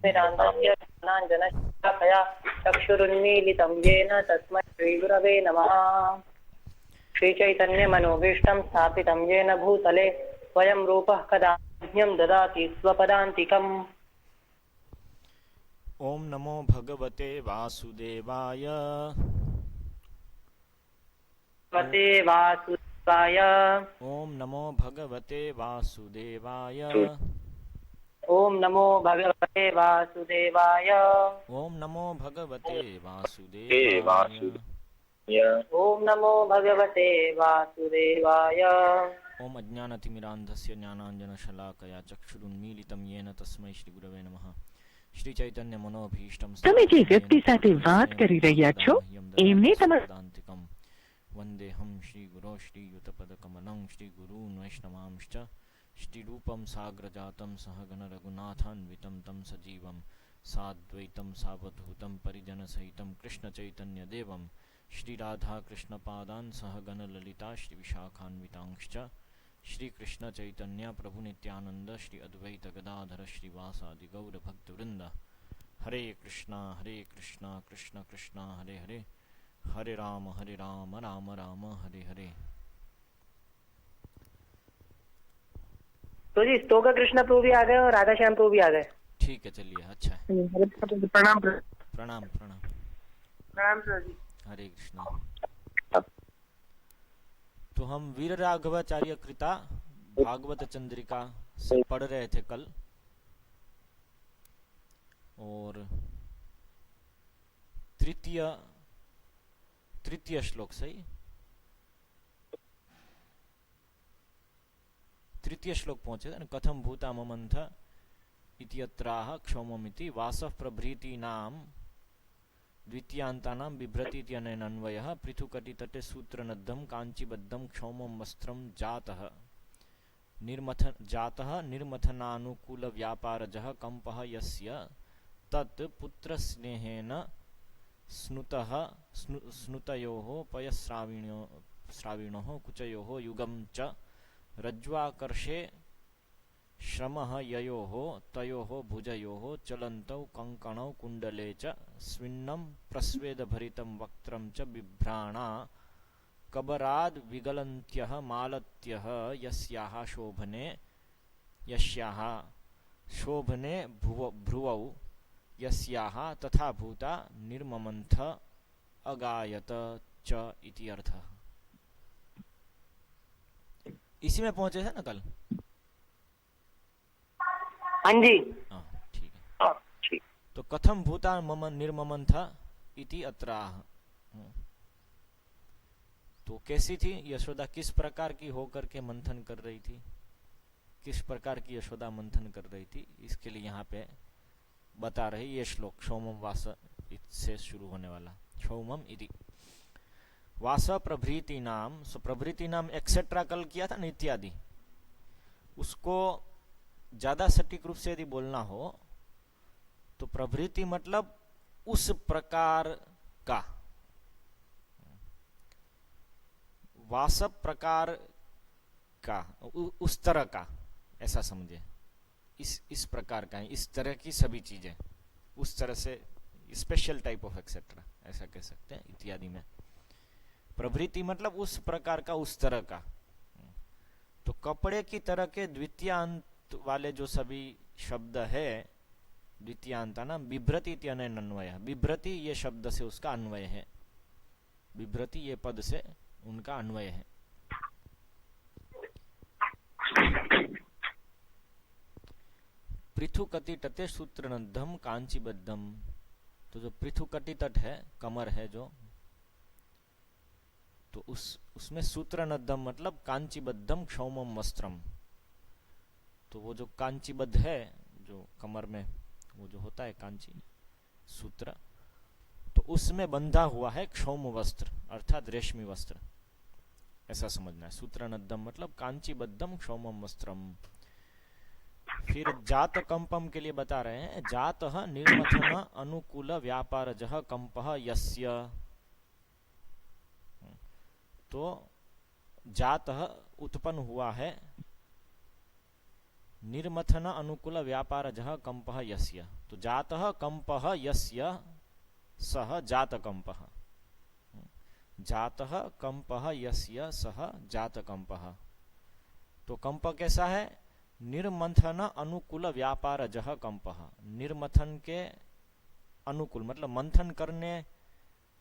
स्मिरान्धस्य ज्ञानाञ्जनशलाकया चक्षुरुन्मीलितं येन तस्मै श्रीगुरवे नमः। श्रीचैतन्यमनोभीष्टं स्थापितं येन भूतले स्वयं रूपः कदा मह्यं ददाति स्वपदान्तिकम्। ओम नमो भगवते वासुदेवाय। भगवते वासुदेवाय। ओम नमो भगवते वासुदेवाय। ओम नमो भगवते वासुदेवाय। ओम नमो भगवते वासुदेवाय। ओम नमो भगवते वासुदेवाय। ओम अज्ञानतिमिरान्धस्य ज्ञानाञ्जनशलाकया चक्षुरुन्मीलितं येन तस्मै श्रीगुरवे नमः। श्री चैतन्य मनोभीष्टं તમે જે વ્યક્તિ સાથે વાત કરી રહ્યા છો એમને તમારા पदान्तिकं वन्देऽहं श्रीगुरो श्रीयुतपदकमलं श्रीगुरून् वैष्णवांश्च श्रीरूपं साग्रजातं सहगण रघुनाथान्वितं तं सजीवं साद्वैतं सावधूतं परिजनसहितं कृष्णचैतन्यदेवं श्रीराधाकृष्णपादान् सहगण ललिता श्रीविशाखान्वितांश्च श्रीकृष्ण चैतन्य प्रभु नित्यानंद श्री अद्वैत गदाधर श्रीवासादि गौर भक्तवृंद। हरे कृष्णा कृष्ण कृष्णा हरे हरे, हरे राम राम राम हरे हरे। तो जी स्तोका कृष्ण प्रभु भी आ गए और राधा श्याम प्रभु भी आ गए। ठीक है, चलिए, अच्छा है। प्रणाम प्रणाम प्रणाम। प्रणाम सर जी। हरे कृष्णा। तो हम वीर राघवाचार्य कृता भागवत चंद्रिका से पढ़ रहे थे कल, और तृतीय श्लोक सही, तृतीय श्लोक पहुंचे थे। कथम भूता ममंथ इत्यत्राह क्षौममिति वासः प्रभृतीनां द्वितीयांतानां बिभ्रतीत्यनेनान्वयः पृथुकटितटे सूत्रनद्धं काञ्चीबद्धं क्षौमं वस्त्रं जातः निर्मथनानुकूलव्यापारजः कम्पः यस्य तत् पुत्रस्नेहेन स्नुतयोः पयस्राविणोः कुचयोः युगं च रज्ज्वाकर्षे श्रमः ययोः तयोः भुजयोः चलन्तौ कङ्कणौ कुण्डले च स्विन्नं प्रस्वेदभरितं वक्त्रं च बिभ्राणा कबराद् विगलन्त्यः मालत्यः यस्याः शोभने भ्रुवौ यस्याः तथा भूता निर्ममन्थ अगायत च इति अर्थः। इसी में पहुंचे थे ना कल? हाँ जी। हाँ, ठीक है। तो कथम भूता निर्ममन्थ इति अत्राह। तो कैसी थी यशोदा, किस प्रकार की होकर के मंथन कर रही थी, किस प्रकार की यशोदा मंथन कर रही थी, इसके लिए यहाँ पे बता रही ये श्लोक। क्षौमम वास से शुरू होने वाला क्षौमम इति वास प्रभृति नाम। सो प्रभृति नाम एक्सेट्रा कल किया था ना, इत्यादि। उसको ज्यादा सटीक रूप से यदि बोलना हो तो प्रभृति मतलब उस प्रकार का, वास प्रकार का, उस तरह का, ऐसा समझे। इस प्रकार का है, इस तरह की सभी चीजें, उस तरह से, स्पेशल टाइप ऑफ एक्सेट्रा, ऐसा कह सकते हैं इत्यादि में। प्रभृति मतलब उस प्रकार का, उस तरह का। तो कपड़े की तरह के द्वितीयांत वाले जो सभी शब्द है, द्वितीयांता ना, बिभ्रति इत्यनेन अन्वय। बिभ्रति ये शब्द से उसका अन्वय है, बिभ्रति ये पद से उनका अन्वय है। पृथुकटि तटे सूत्रनद्धम कांचीबद्धम। तो जो पृथुकटि तट है, कमर है जो, तो उसमें सूत्रनद्धम मतलब कांचीबद्धम क्षौमम वस्त्रम। तो वो जो कांचीबद्ध है, जो कमर में वो जो होता है कांची सूत्र, तो उसमें बंधा हुआ है क्षौम वस्त्र अर्थात रेशमी वस्त्र, ऐसा समझना है। सूत्रनद्धम मतलब कांचीबद्धम क्षौमम वस्त्रम। फिर जात कंपम के लिए बता रहे हैं, जात निर्मथन अनुकूल व्यापारजः कंपः यस्य। तो जात उत्पन्न हुआ है निर्मथन अनुकूल व्यापारजः कंपः यस्य। तो जातः कंपः यस्य सह जातकंपः। जातः कंपः यस्य सह जातकंपः। तो कंप कैसा है? निर्मथन अनुकूल व्यापारजः कंपः। निर्मथन के अनुकूल मतलब मंथन करने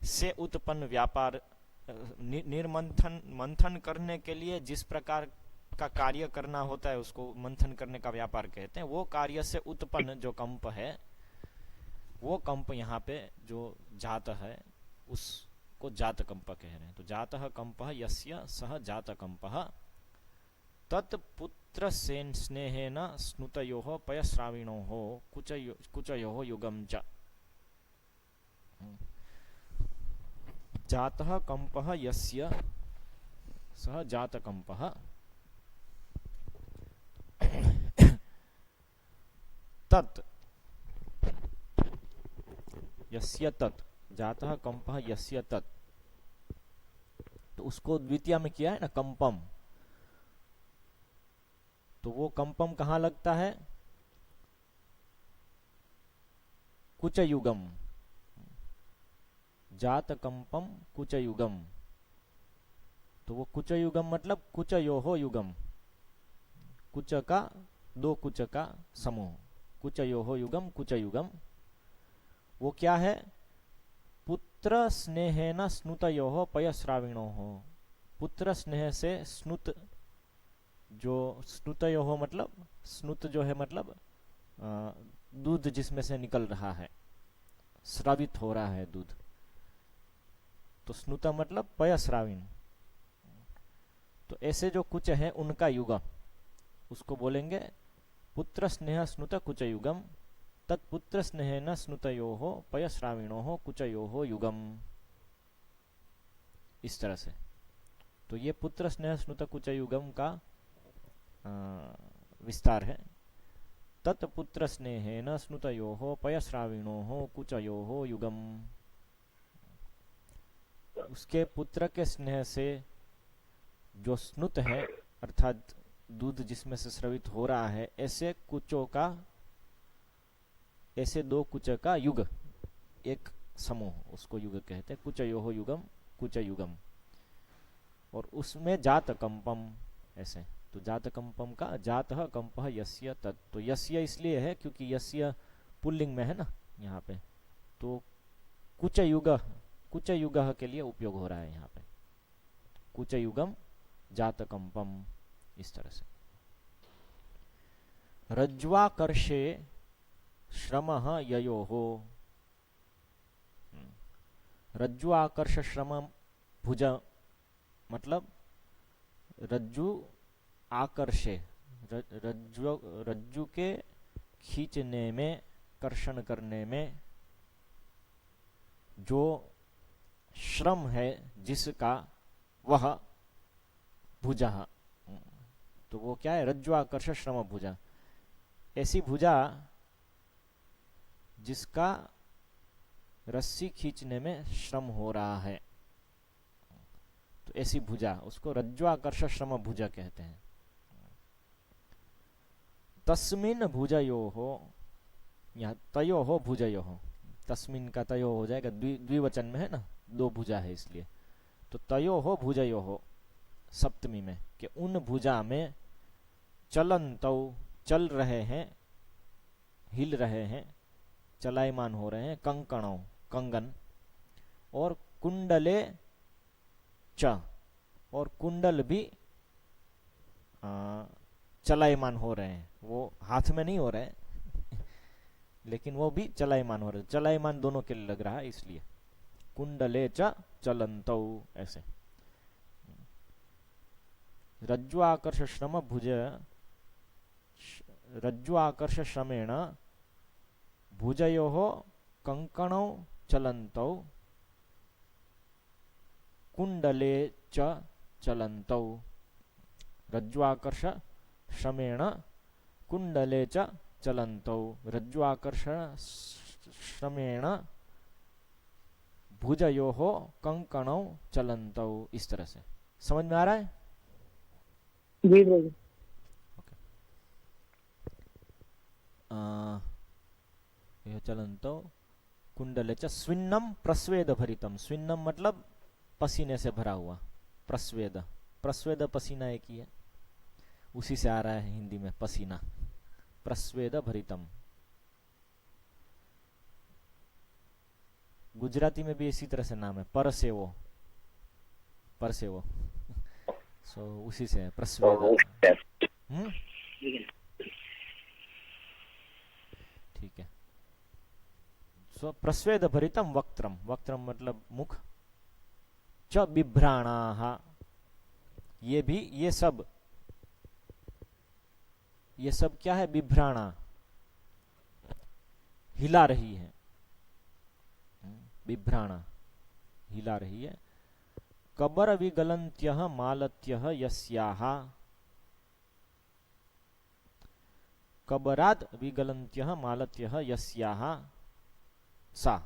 से उत्पन्न व्यापार, मंथन करने के लिए जिस प्रकार का कार्य करना होता है उसको मंथन करने का व्यापार कहते हैं। वो कार्य से उत्पन्न जो कंप है, वो कंप यहाँ पे जो जात है उसको जात कंप कह रहे हैं। तो जातः कंपः यस्य सह जात कंपः तत्पुत्र स्नेहेन स्नुतयोः पयस्राविणोः कुचयोः युगम च। जातः कंपः यस्य सह जात कंपः तत् यस्य तत्। जातः कंपः यस्य तत्, तो उसको द्वितीय में किया है ना कंपम। तो वो कंपम कहां लगता है? कुचयुगम। जात कंपम कुचयुगम। तो वो कुचयुगम मतलब कुचयोः युगम, कुच का दो कुच का समूह, कुचयोः युगम कुचयुगम। वो क्या है? पुत्र स्नेहेन स्नुतयोः पयस्राविणोः। पुत्र स्नेह से स्नुत, जो स्नुतयोः मतलब स्नुत जो है मतलब दूध जिसमें से निकल रहा है, स्रावित हो रहा है दूध। तो स्नुत मतलब पयस्राविण। तो ऐसे जो कुच है उनका युग, उसको बोलेंगे पुत्र स्नेह स्नुत कुच युगम तत्पुत्र स्नेहेन स्नुतयोः पयस्राविणोः कुचयोः युगम। इस तरह से। तो ये पुत्र स्नेह स्नुत कुच युगम का विस्तार है। तत्पुत्र स्नेहेन स्नुतयोः पयस्राविणोः कुचयोः युगम। उसके पुत्र के स्नेह से जो स्नुत है अर्थात दूध जिसमें से स्रवित हो रहा है, ऐसे कुचों का, ऐसे दो कुच का युग, एक समूह, उसको युग कहते हैं। कुचयोः युगम कुच युगम। और उसमें जात कंपम ऐसे। तो जात कंपम का जातः कंपः यस्य तत्। तो यस्य इसलिए है क्योंकि यस्य पुल्लिंग में है ना यहाँ पे, तो कुच युग के लिए उपयोग हो रहा है यहाँ पे। कुच युगम जात कंपम, इस तरह से। रज्ज्वाकर्षे श्रमः ययोः। रज्जु आकर्ष श्रम भुज मतलब रज्जु आकर्षे, रज्जु के खींचने में, कर्षण करने में जो श्रम है जिसका, वह भुजा। तो वो क्या है? रज्जु आकर्ष श्रम भुजा। ऐसी भुजा जिसका रस्सी खींचने में श्रम हो रहा है, तो ऐसी भुजा, उसको रज्ज्वाकर्ष श्रम भुजा कहते हैं। तस्मिन् भुजयोः, यहाँ तयोः भुजयोः, तस्मिन् का तयोः हो जाएगा, द्विवचन में है ना, दो भुजा है इसलिए। तो तयोः भुजयोः सप्तमी में, कि उन भुजा में चलन्तौ चल रहे हैं, हिल रहे हैं, चलायमान हो रहे हैं, कंकणों कंगन, और कुंडले च, और कुंडल भी चलायमान हो रहे हैं। वो हाथ में नहीं हो रहे हैं लेकिन वो भी चलायमान हो रहे हैं। चलायमान दोनों के लिए लग रहा है इसलिए कुंडले च चलन्तौ ऐसे। रज्जु आकर्ष श्रम भुज, रज्जु आकर्ष श्रमेण भुजयोः कंकणौ चलन्तौ कुंडले च चलन्तौ। रज्जु आकर्ष श्रमेण कुंडले च चलन्तौ। रज्जु आकर्ष श्रमेण भुजयोः कंकणौ चलन्तौ। इस तरह से समझ में आ रहा है? जी। यह चलंतो कुंडले च स्विन्नम प्रस्वेद भरितम। स्विन्नम मतलब पसीने से भरा हुआ, प्रस्वेद, प्रस्वेद पसीना एक ही है, उसी से आ रहा है हिंदी में पसीना। प्रस्वेद भरितम, गुजराती में भी इसी तरह से नाम है, परसेवो, परसेवो। सो उसी से है प्रस्वेद। ठीक है। सो प्रस्वेद भरितम वक्त्रम, वक्त्रम मतलब मुख। च बिभ्राणा, ये भी, ये सब क्या है? बिभ्राणा, हिला रही है, बिभ्राणा हिला रही है। कबर विगलन्त्यः मालत्यः यस्याः, कबराद विगलन्त्यः मालत्यः यस्याः सा।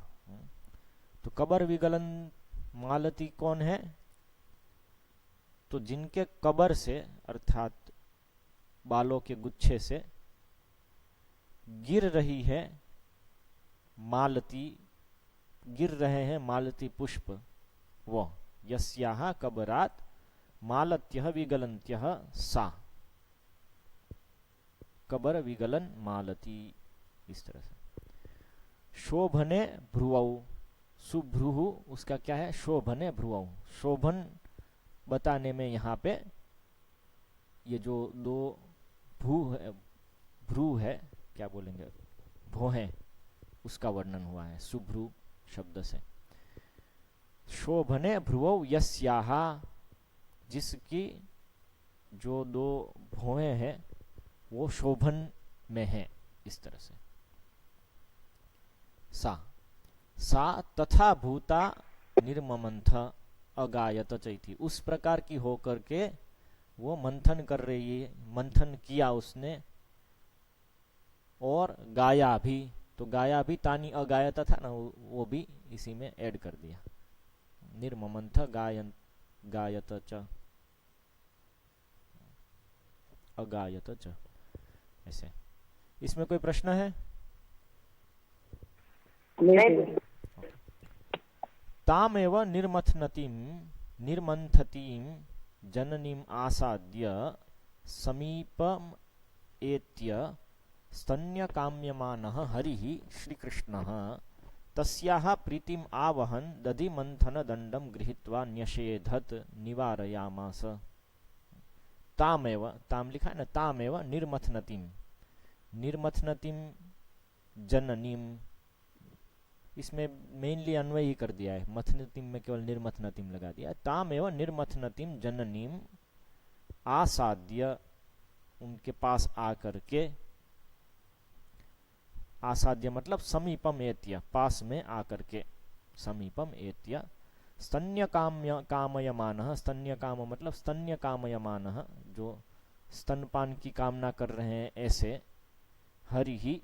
तो कबर विगलन मालती कौन है? तो जिनके कबर से अर्थात बालों के गुच्छे से गिर रही है मालती, गिर रहे हैं मालती पुष्प, वो यस्याः कबरात मालत्यः विगलन्त्यः सा, कबर विगलन मालती, इस तरह से। शोभने भ्रुवौ, सुभ्रुहु उसका क्या है? शोभने भ्रुवौ, शोभन बताने में यहाँ पे ये जो दो भ्रू है, क्या बोलेंगे, भौहें, उसका वर्णन हुआ है सुभ्रु शब्द से। शोभने भ्रुवौ यस्याः, जिसकी जो दो भौहें हैं वो शोभन में है, इस तरह से। सा तथा भूता निर्ममंथ अगायत चैति, उस प्रकार की होकर के वो मंथन कर रही है, मंथन किया उसने, और गाया भी। तो गाया भी तानी अगायत था ना, वो भी इसी में ऐड कर दिया। निर्ममंथ गायन गायत च, अगायत च, ऐसे। इसमें कोई प्रश्न है? तामेव निर्मथनतीं निर्मंथतीं जननीं आसाद्य समीपम एत्य स्तन्यकाम्यमानः हरिः श्रीकृष्णः तस्याः प्रीतिम आवहन दधिमंथन दंडम गृहीत्वा न्यषेधत निवारयामास। तामेव, ताम लिखा है ना, तामेव निर्मथनतीम, निर्मथनतीम जननीम, इसमें मेनली अन्वय ही कर दिया है, मथनतीम में केवल निर्मथनतीम लगा दिया। तामेव निर्मथनतीम जननीम आसाद्य, उनके पास आकर के, आसाद्य मतलब समीपम एत्य, पास में आकर के, समीपम एत्य। स्तन्य कामयमानः, स्तन्य काम मतलब स्तन्य कामयमानः, जो स्तनपान की कामना कर रहे हैं ऐसे। हरि ही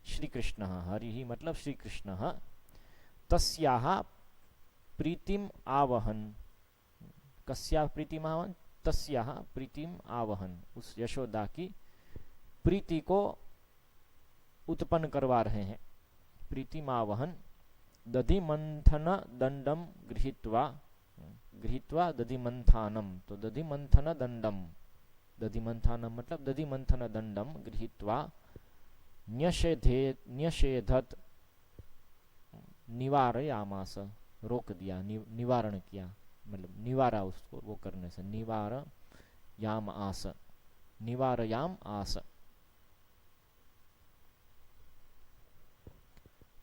श्री कृष्ण, हरि ही मतलब श्री कृष्ण। तस्याः प्रीतिम आवहन, कस्याः प्रीतिम आवहन? तस्याः प्रीतिम आवहन, उस यशोदा की प्रीति को उत्पन्न करवा रहे हैं। प्रीतिम आवहन दधिमंथन दंडम गृहीत्वा, गृहीत्वा दधिमंथानम, तो दधिमंथन दंडम, दधिमंथानम मतलब दधिमंथन दंडम गृहीत्वा न्यषेधत निवारयामास, रोक दिया, निवारण किया, मतलब निवारा उसको वो करने से, निवारयाम आस, निवारयाम आस।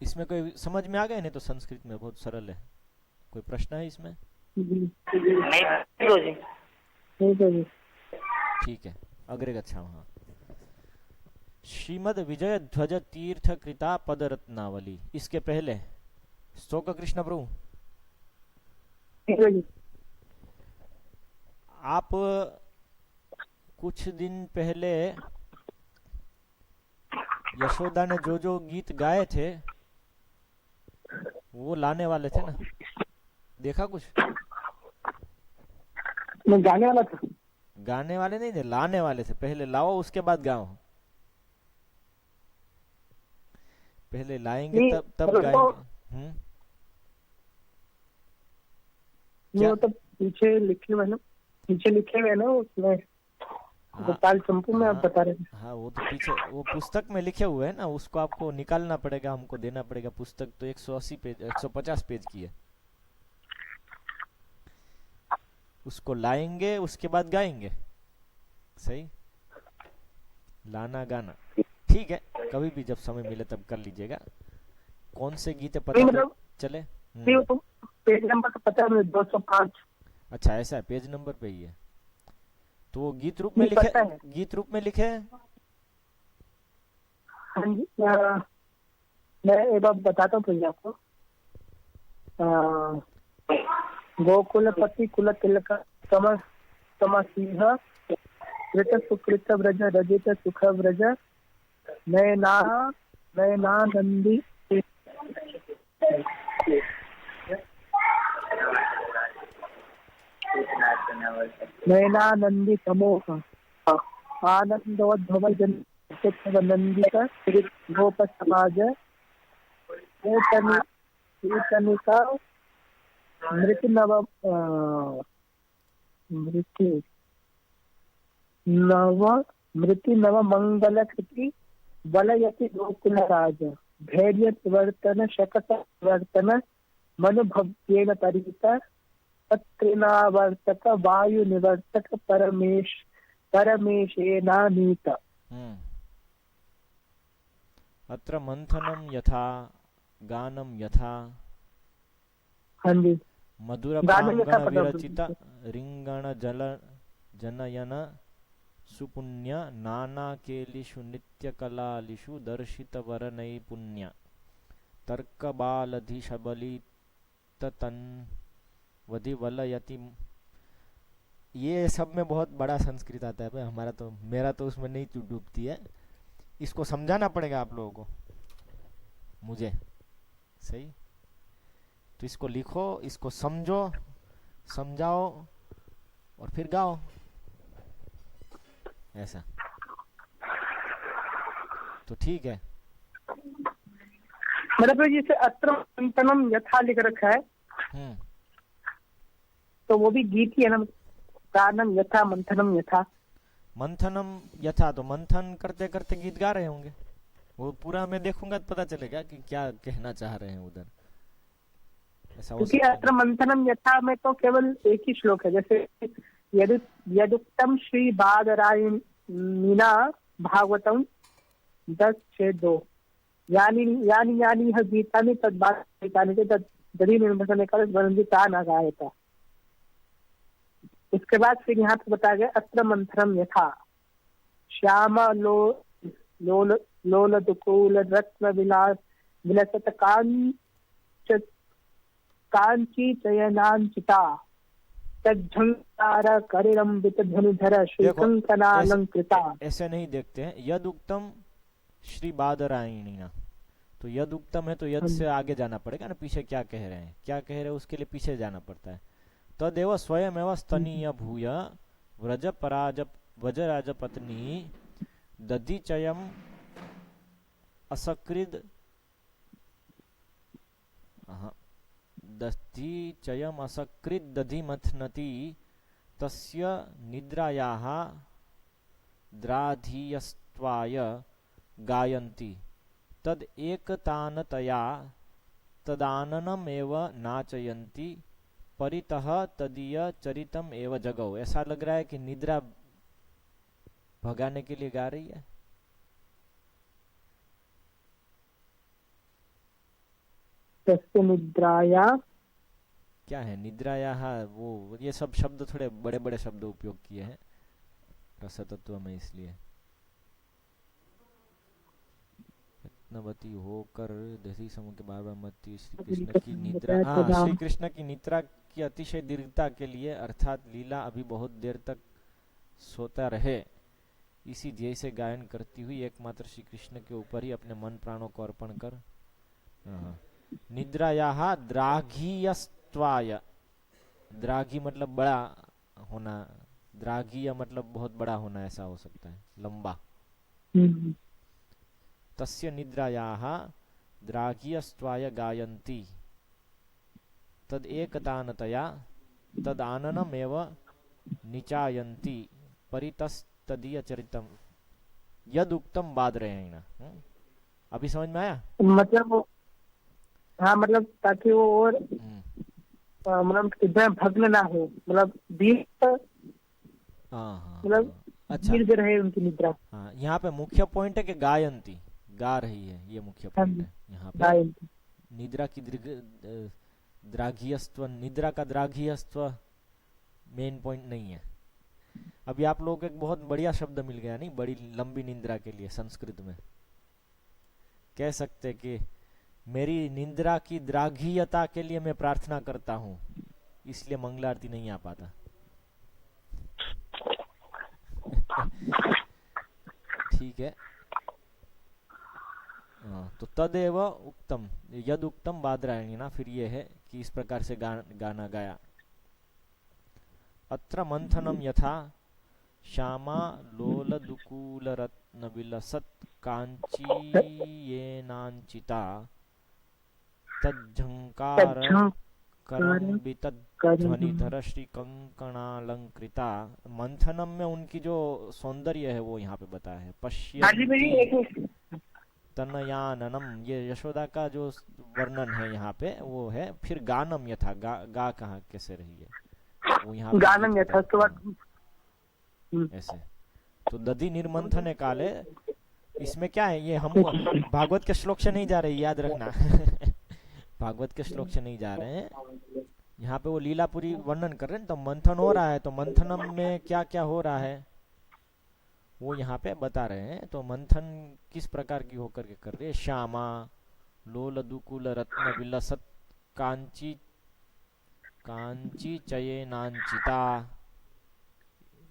इसमें कोई समझ में आ गया? नहीं तो संस्कृत में बहुत सरल है। कोई प्रश्न है इसमें? नहीं। ठीक है, अग्रे गच्छामः। श्रीमद विजय ध्वज तीर्थ कृता पदरत्नावली, इसके पहले स्तोक कृष्ण प्रभु, आप कुछ दिन पहले यशोदा ने जो जो गीत गाए थे वो लाने वाले थे ना, देखा कुछ? मैं गाने वाला था। गाने वाले नहीं थे, लाने वाले थे। पहले लाओ उसके बाद गाओ। पहले लाएंगे नहीं, तब मतलब तो गाएंगे। नहीं, वो तो पीछे लिखे हुए ना, पीछे लिखे हुए ना उसमें, हाँ गोपाल चंपू में आप हाँ बता रहे थे। हाँ, वो तो पीछे वो पुस्तक में लिखे हुए हैं ना, उसको आपको निकालना पड़ेगा, हमको देना पड़ेगा। पुस्तक तो 180 पेज 150 पेज की है। उसको लाएंगे, उसके बाद गाएंगे। सही, लाना गाना। ठीक है, कभी भी जब समय मिले तब कर लीजिएगा। कौन से गीत है नहीं पता तो मतलब, चले। नहीं वो तो पेज नंबर तो पता है मुझे, 205। अच्छा, ऐसा है, पेज नंबर पे ही है। तो वो गीत रूप में नहीं लिखे, पता है। गीत रूप में लिखे हैं। हाँ जी, मैं एक बार बताता हूँ भैया आपको। गोकुलपति कुल तिलक सम समसिंह कृत सुकृत व्रज रजित सुख व्रज नयना नयनानंदी नयनानंदी समोह आनंदोद्भव जन नंदित गोप समाज कीर्तनिका मृत नव मृति नव मृति नव मंगल कृति बलयति गोकुल राज धैर्य वर्तन शकट वर्तन मनु भव्येन परिता पत्रिनावर्तक वायु निवर्तक परमेशेनानीत। अत्र मंथनम यथा गानम यथा। हाँ जी, मधुर गाने में क्या प्रांगण पता। विरचित रिंगण जल जनयन सुपुण्य नाना केलिषु नित्य कलालिषु दर्शित वर नैपुण्य तर्क बालधिशबलित तन वधि वलयति। ये सब में बहुत बड़ा संस्कृत आता है भाई, हमारा तो, मेरा तो उसमें नहीं डूबती है। इसको समझाना पड़ेगा आप लोगों को, मुझे। सही, तो इसको लिखो, इसको समझो, समझाओ और फिर गाओ, ऐसा। तो ठीक है। मतलब जैसे अत्र मंथनम यथा लिख रखा है, तो वो भी गीत ही है ना। गानम यथा मंथनम यथा। मंथनम यथा, तो मंथन करते करते गीत गा रहे होंगे। वो पूरा मैं देखूंगा तो पता चलेगा कि क्या कहना चाह रहे हैं उधर। ऐसा हो क्योंकि सकता है। अत्र मंथनम यथा में तो केवल एक ही श्लोक है। जैसे यदुक्तम श्री बादरायणीना भागवतम 10:6-2 यानी यानी यानी यह गीतानि तद्बादरायणानि तद्दधि निर्मसने कर वरंदिता न गायता। उसके बाद फिर यहाँ पे बताया गया अत्र मंथनम यथा श्याम लोल दुकूल रत्न विलास विलसत कांची चयनांचिता तज्झंकार करिरंबित धनुधर श्रीकंकनालंकृता। ऐसे नहीं देखते हैं। यद उत्तम श्री बादरायणीना, तो यद उत्तम है तो यद से आगे जाना पड़ेगा ना, पीछे क्या कह रहे हैं, क्या कह रहे हैं उसके लिए पीछे जाना पड़ता है। तदेव स्वयमेव स्तनीय भूय व्रजराज पत्नी दधिचयम असकृद दधिचयम असकृद दधिमथनति तस्य निद्रायाः द्राधियस्त्वाय गायन्ति तद एकतानतया तदाननमेव नाचयन्ति परितः तदीय चरितम एव जगौ। ऐसा लग रहा है कि निद्रा भगाने के लिए गा रही है। निद्राया क्या है निद्राया, वो ये सब शब्द थोड़े बड़े बड़े शब्द उपयोग किए हैं रसतत्व में, इसलिए रत्नवती होकर दही समूह के बार बार मती श्री कृष्ण की निद्रा। हाँ, श्री कृष्ण की निद्रा की अतिशय दीर्घता के लिए, अर्थात लीला अभी बहुत देर तक सोता रहे, इसी ध्येय से गायन करती हुई एकमात्र श्री कृष्ण के ऊपर ही अपने मन प्राणों को अर्पण कर। निद्रायाः द्राघीयस्त्वाय, द्राघी मतलब बड़ा होना, द्राघीय मतलब बहुत बड़ा होना, ऐसा हो सकता है, लंबा। तस्य निद्रायाः द्राघियस्त्वाय गायन्ति तद एकतानतया तद आननमेव निचायन्ति परितस्तदीय चरितम यदुक्तम बादरेण। अभी समझ में आया? मतलब वो, हाँ मतलब ताकि वो और मतलब इधर भग्न ना हो, मतलब दीर्घ, मतलब अच्छा, दीर्घ रहे उनकी निद्रा। हाँ, यहाँ पे मुख्य पॉइंट है कि गायंती, गा रही है, ये मुख्य पॉइंट है यहाँ पे। गायन्ति। निद्रा की द्राघियस्त्व, निद्रा का द्राघियस्त्व मेन पॉइंट नहीं है। अभी आप लोग को एक बहुत बढ़िया शब्द मिल गया नहीं, बड़ी लंबी निद्रा के लिए संस्कृत में कह सकते कि मेरी निद्रा की द्राघीयता के लिए मैं प्रार्थना करता हूँ, इसलिए मंगला आरती नहीं आ पाता। ठीक है। तो तदेव उक्तम, यद उक्तम बादरायणी ना, फिर ये है कि इस प्रकार से गाना गाया। अत्र मंथनम यथा श्यामा लोलदुकूल रत्न विलसत कांचीयेनांचिता तज्झंकार करंबितध्वनिधर श्री कंकणालंकृता। मंथनम में उनकी जो सौंदर्य है वो यहाँ पे बताया है। पश्यन्ति तनयाननम, ये यशोदा का जो वर्णन है यहाँ पे वो है। फिर गानम यथा, गा कहाँ कैसे रही है वो यहाँ गानम यथा, तो ऐसे। तो दधि निर्मंथन काले, इसमें क्या है, ये हम भागवत के श्लोक से नहीं जा रहे, याद रखना। भागवत के श्लोक से नहीं जा रहे हैं, यहाँ पे वो लीलापुरी वर्णन कर रहे हैं। तो मंथन हो रहा है, तो मंथनम में क्या क्या हो रहा है वो यहाँ पे बता रहे हैं। तो मंथन किस प्रकार की होकर के कर रही है। श्यामा लोलदुकुल रत्न विलसत कांची चयेनांचिता,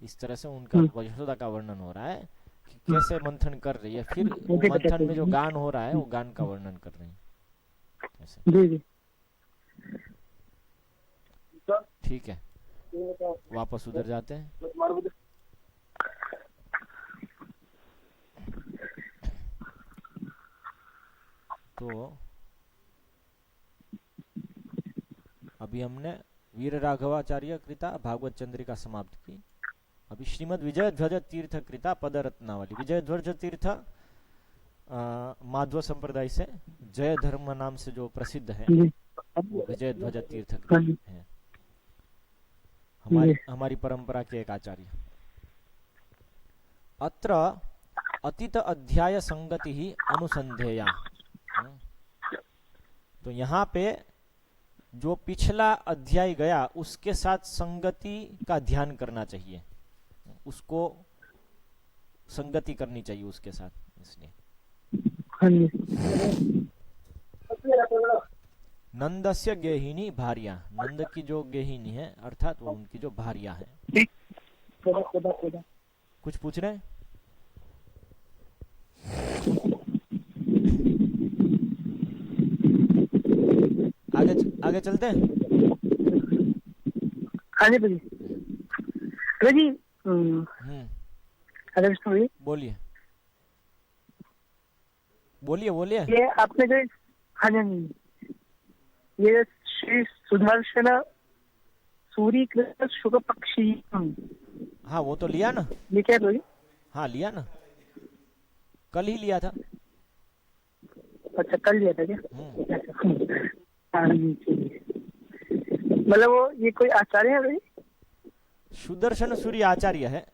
इस तरह से उनका यशोदा का वर्णन हो रहा है कि कैसे मंथन कर रही है। फिर मंथन में जो गान हो रहा है वो गान का वर्णन कर रही है ऐसे। ठीक है, वापस उधर जाते हैं। तो अभी हमने वीर राघवाचार्य कृता भागवत चंद्रिका समाप्त की। अभी श्रीमद विजय ध्वज तीर्थ कृता पद रत्नावली। विजय ध्वज तीर्थ माध्व संप्रदाय से जय धर्म नाम से जो प्रसिद्ध है वो विजय ध्वज तीर्थ कृत है, हमारी परंपरा के एक आचार्य। अत्र अतीत अध्याय संगति ही अनुसंधेया। तो यहाँ पे जो पिछला अध्याय गया उसके साथ संगति का ध्यान करना चाहिए, उसको संगति करनी चाहिए उसके साथ, इसलिए। नंदस्य गेहिनी भार्या, नंद की जो गेहिनी है अर्थात वो उनकी जो भार्या है। कुछ पूछ रहे हैं? आगे चलते हैं। आगे जी बोलिए बोलिए बोलिए। ये आपने जो, हाँ जी, ये श्री सुदर्शन सूरी कृत शुक्ल पक्षी, हाँ वो तो लिया ना, ये क्या बोली? हाँ लिया ना, कल ही लिया था। अच्छा कल लिया था क्या? मतलब वो ये कोई आचार्य है भाई? सुदर्शन सूर्य आचार्य है।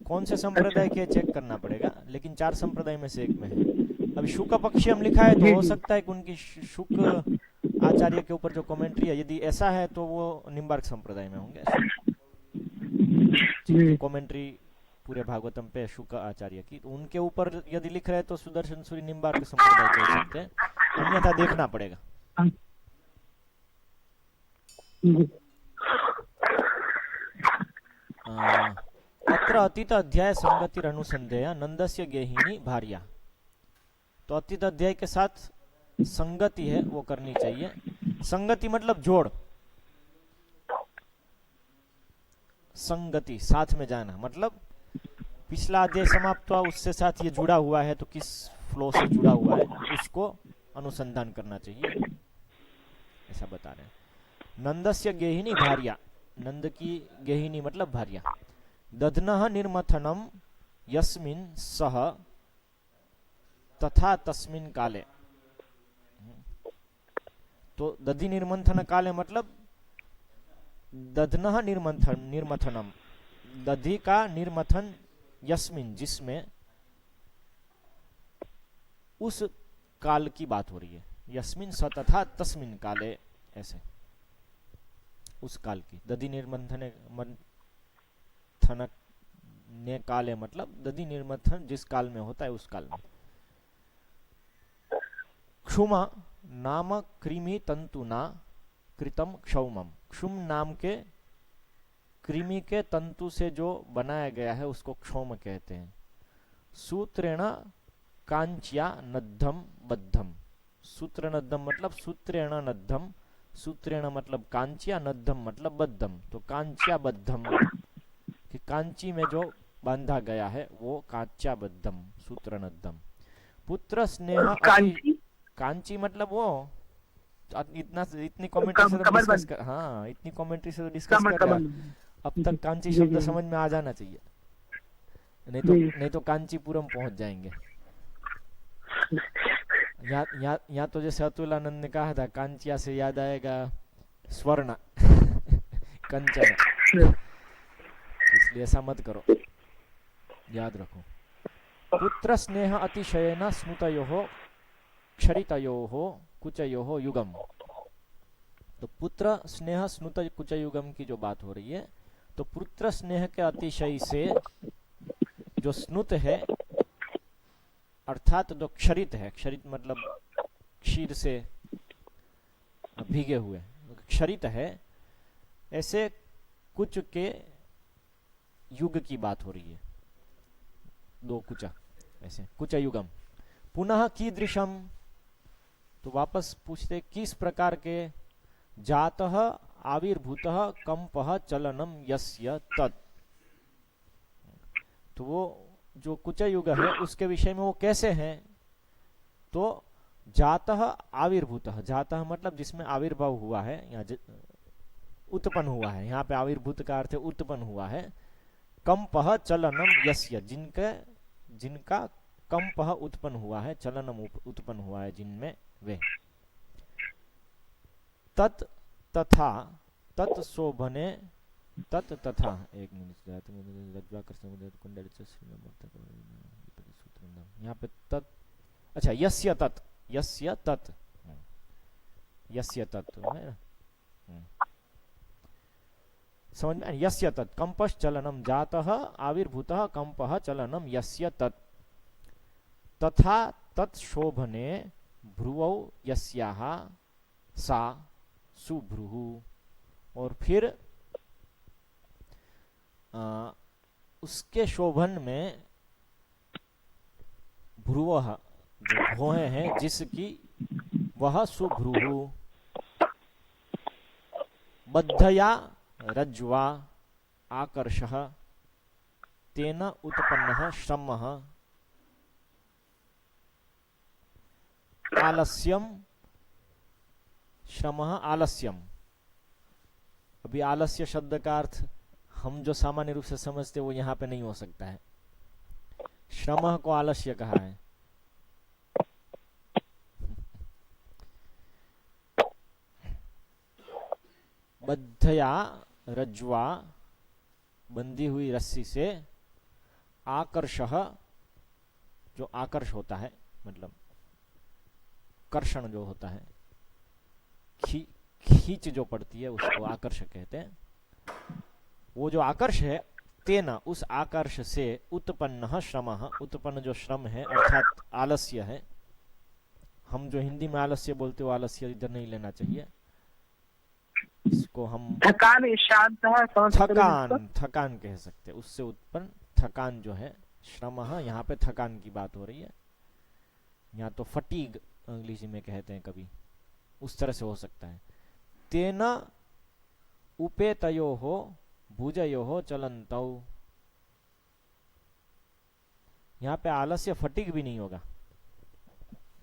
कौन से संप्रदाय के चेक करना पड़ेगा, लेकिन 4 संप्रदाय में से एक में है। अभी शुक्ल पक्षी हम लिखा है तो हो सकता है कि उनकी शुक्ल आचार्य के ऊपर जो कमेंट्री है, यदि ऐसा है तो वो निम्बार्क संप्रदाय में होंगे। कमेंट्री पूरे भागवतम पे शुक्ल आचार्य की, तो उनके ऊपर यदि लिख रहे तो सुदर्शन सूर्य निम्बार्क संप्रदाय कह सकते हैं, अन्यथा देखना पड़ेगा। अत्र अतीत अध्याय संगति अनुसंधेय नंदस्य गेहिनी भार्या। तो अतीत अध्याय के साथ संगति है वो करनी चाहिए। संगति मतलब जोड़, संगति साथ में जाना, मतलब पिछला अध्याय समाप्त हुआ उससे साथ ये जुड़ा हुआ है तो किस फ्लो से जुड़ा हुआ है उसको अनुसंधान करना चाहिए, ऐसा बता रहे हैं। नंदस्य गेहिनी भार्या, नंद की गेहिनी मतलब भार्या। दध्नः निर्मथनम यस्मिन सह तथा तस्मिन काले, तो दधि निर्मंथन काले मतलब दध्नः निर्मथनम, दधि का निर्मथन यस्मिन जिसमें, उस काल की बात हो रही है। यस्मिन स तथा तस्मिन काले, ऐसे उस काल की। दधि निर्मंथन ने काले मतलब दधि निर्मथन जिस काल में होता है उस काल में। क्षुमा नाम कृमि तंतुना कृतम क्षौमम, क्षुम नाम के कृमि के तंतु से जो बनाया गया है उसको क्षौम कहते हैं। सूत्रेण कांच्या नद्धम बद्धम, सूत्र नद्धम मतलब सूत्रेण नद्धम, सूत्रेण मतलब कांच्या, नद्धम मतलब बद्धम, तो कांच्या बद्धम कि कांची में जो बांधा गया है वो कांच्या बद्धम सूत्र नद्धम। पुत्र स्नेह कांची मतलब वो इतनी कमेंट्री से तो डिस्कस कर, हाँ इतनी कमेंट्री से तो डिस्कस कर रहा है, अब तक कांची शब्द समझ में आ जाना चाहिए, नहीं तो कांचीपुरम पहुंच जाएंगे। यहाँ तो जैसे अतुलानंद ने कहा था कांचिया से याद आएगा स्वर्ण कंचन, इसलिए ऐसा मत करो, याद रखो। पुत्र स्नेह अतिशयेन स्नुतयोः क्षरितयोः कुचयोः युगम, तो पुत्र स्नेह स्नुत कुच युगम की जो बात हो रही है, तो पुत्र स्नेह के अतिशय से जो स्नुत है अर्थात जो क्षरित है, क्षरित मतलब क्षीर से भीगे हुए, क्षरित है, ऐसे कुच के युग की बात हो रही है, दो कुचा, ऐसे कुच युगम। पुनः कीदृशम, तो वापस पूछते किस प्रकार के। जातः आविर्भूतः कंपः चलनम यस्य तत्, तो वो जो कुच युग है उसके विषय में वो कैसे हैं, तो जातः आविर्भूतः, जातः मतलब जिसमें आविर्भाव हुआ है या उत्पन्न हुआ है, यहाँ पे आविर्भूत का अर्थ उत्पन्न हुआ है। कंपः चलनम यस्य, जिनका कंपः उत्पन्न हुआ है, चलनम उत्पन्न हुआ है जिनमें वे। तत् तथा तत् शोभने, तत् तथा, एक मिनट, यहाँ पे तत्, अच्छा यस्य तत्, यस्य तत्, यस्य तत् है ना, समझ में। यस्य तत् कंपः चलनम, जातः आविर्भूतः कंपः चलनम यस्य तत्। तथा तत् शोभने भ्रुवौ यस्याः सा सुभ्रुः, और फिर उसके शोभन में भ्रुवः जो भौहें हैं जिसकी, वह सुभ्रुः। बद्धया रज्ज्वा आकर्षः तेन उत्पन्नः श्रमः आलस्यम, श्रमः आलस्यम। अभी आलस्य शब्द का अर्थ हम जो सामान्य रूप से समझते वो यहाँ पे नहीं हो सकता है, श्रमः को आलस्य कहा है। बद्धया रज्ज्वा, बंधी हुई रस्सी से, आकर्षः जो आकर्ष होता है मतलब कर्षण जो होता है, खींच जो पड़ती है उसको आकर्ष कहते हैं। वो जो आकर्ष है, तेना उस आकर्ष से उत्पन्न श्रमः, उत्पन्न जो श्रम है अर्थात आलस्य है, हम जो हिंदी में आलस्य बोलते हो आलस्य इधर नहीं लेना चाहिए, इसको हम थकान, शांत, थकान कह सकते हैं। उससे उत्पन्न थकान जो है श्रमः, यहाँ पे थकान की बात हो रही है, यहाँ तो फटीग अंग्रेजी में कहते हैं कभी, उस तरह से हो सकता है। तेना उपेतयोः भुजयोः चलन्तौ, यहाँ पे आलस्य फटीग भी नहीं होगा,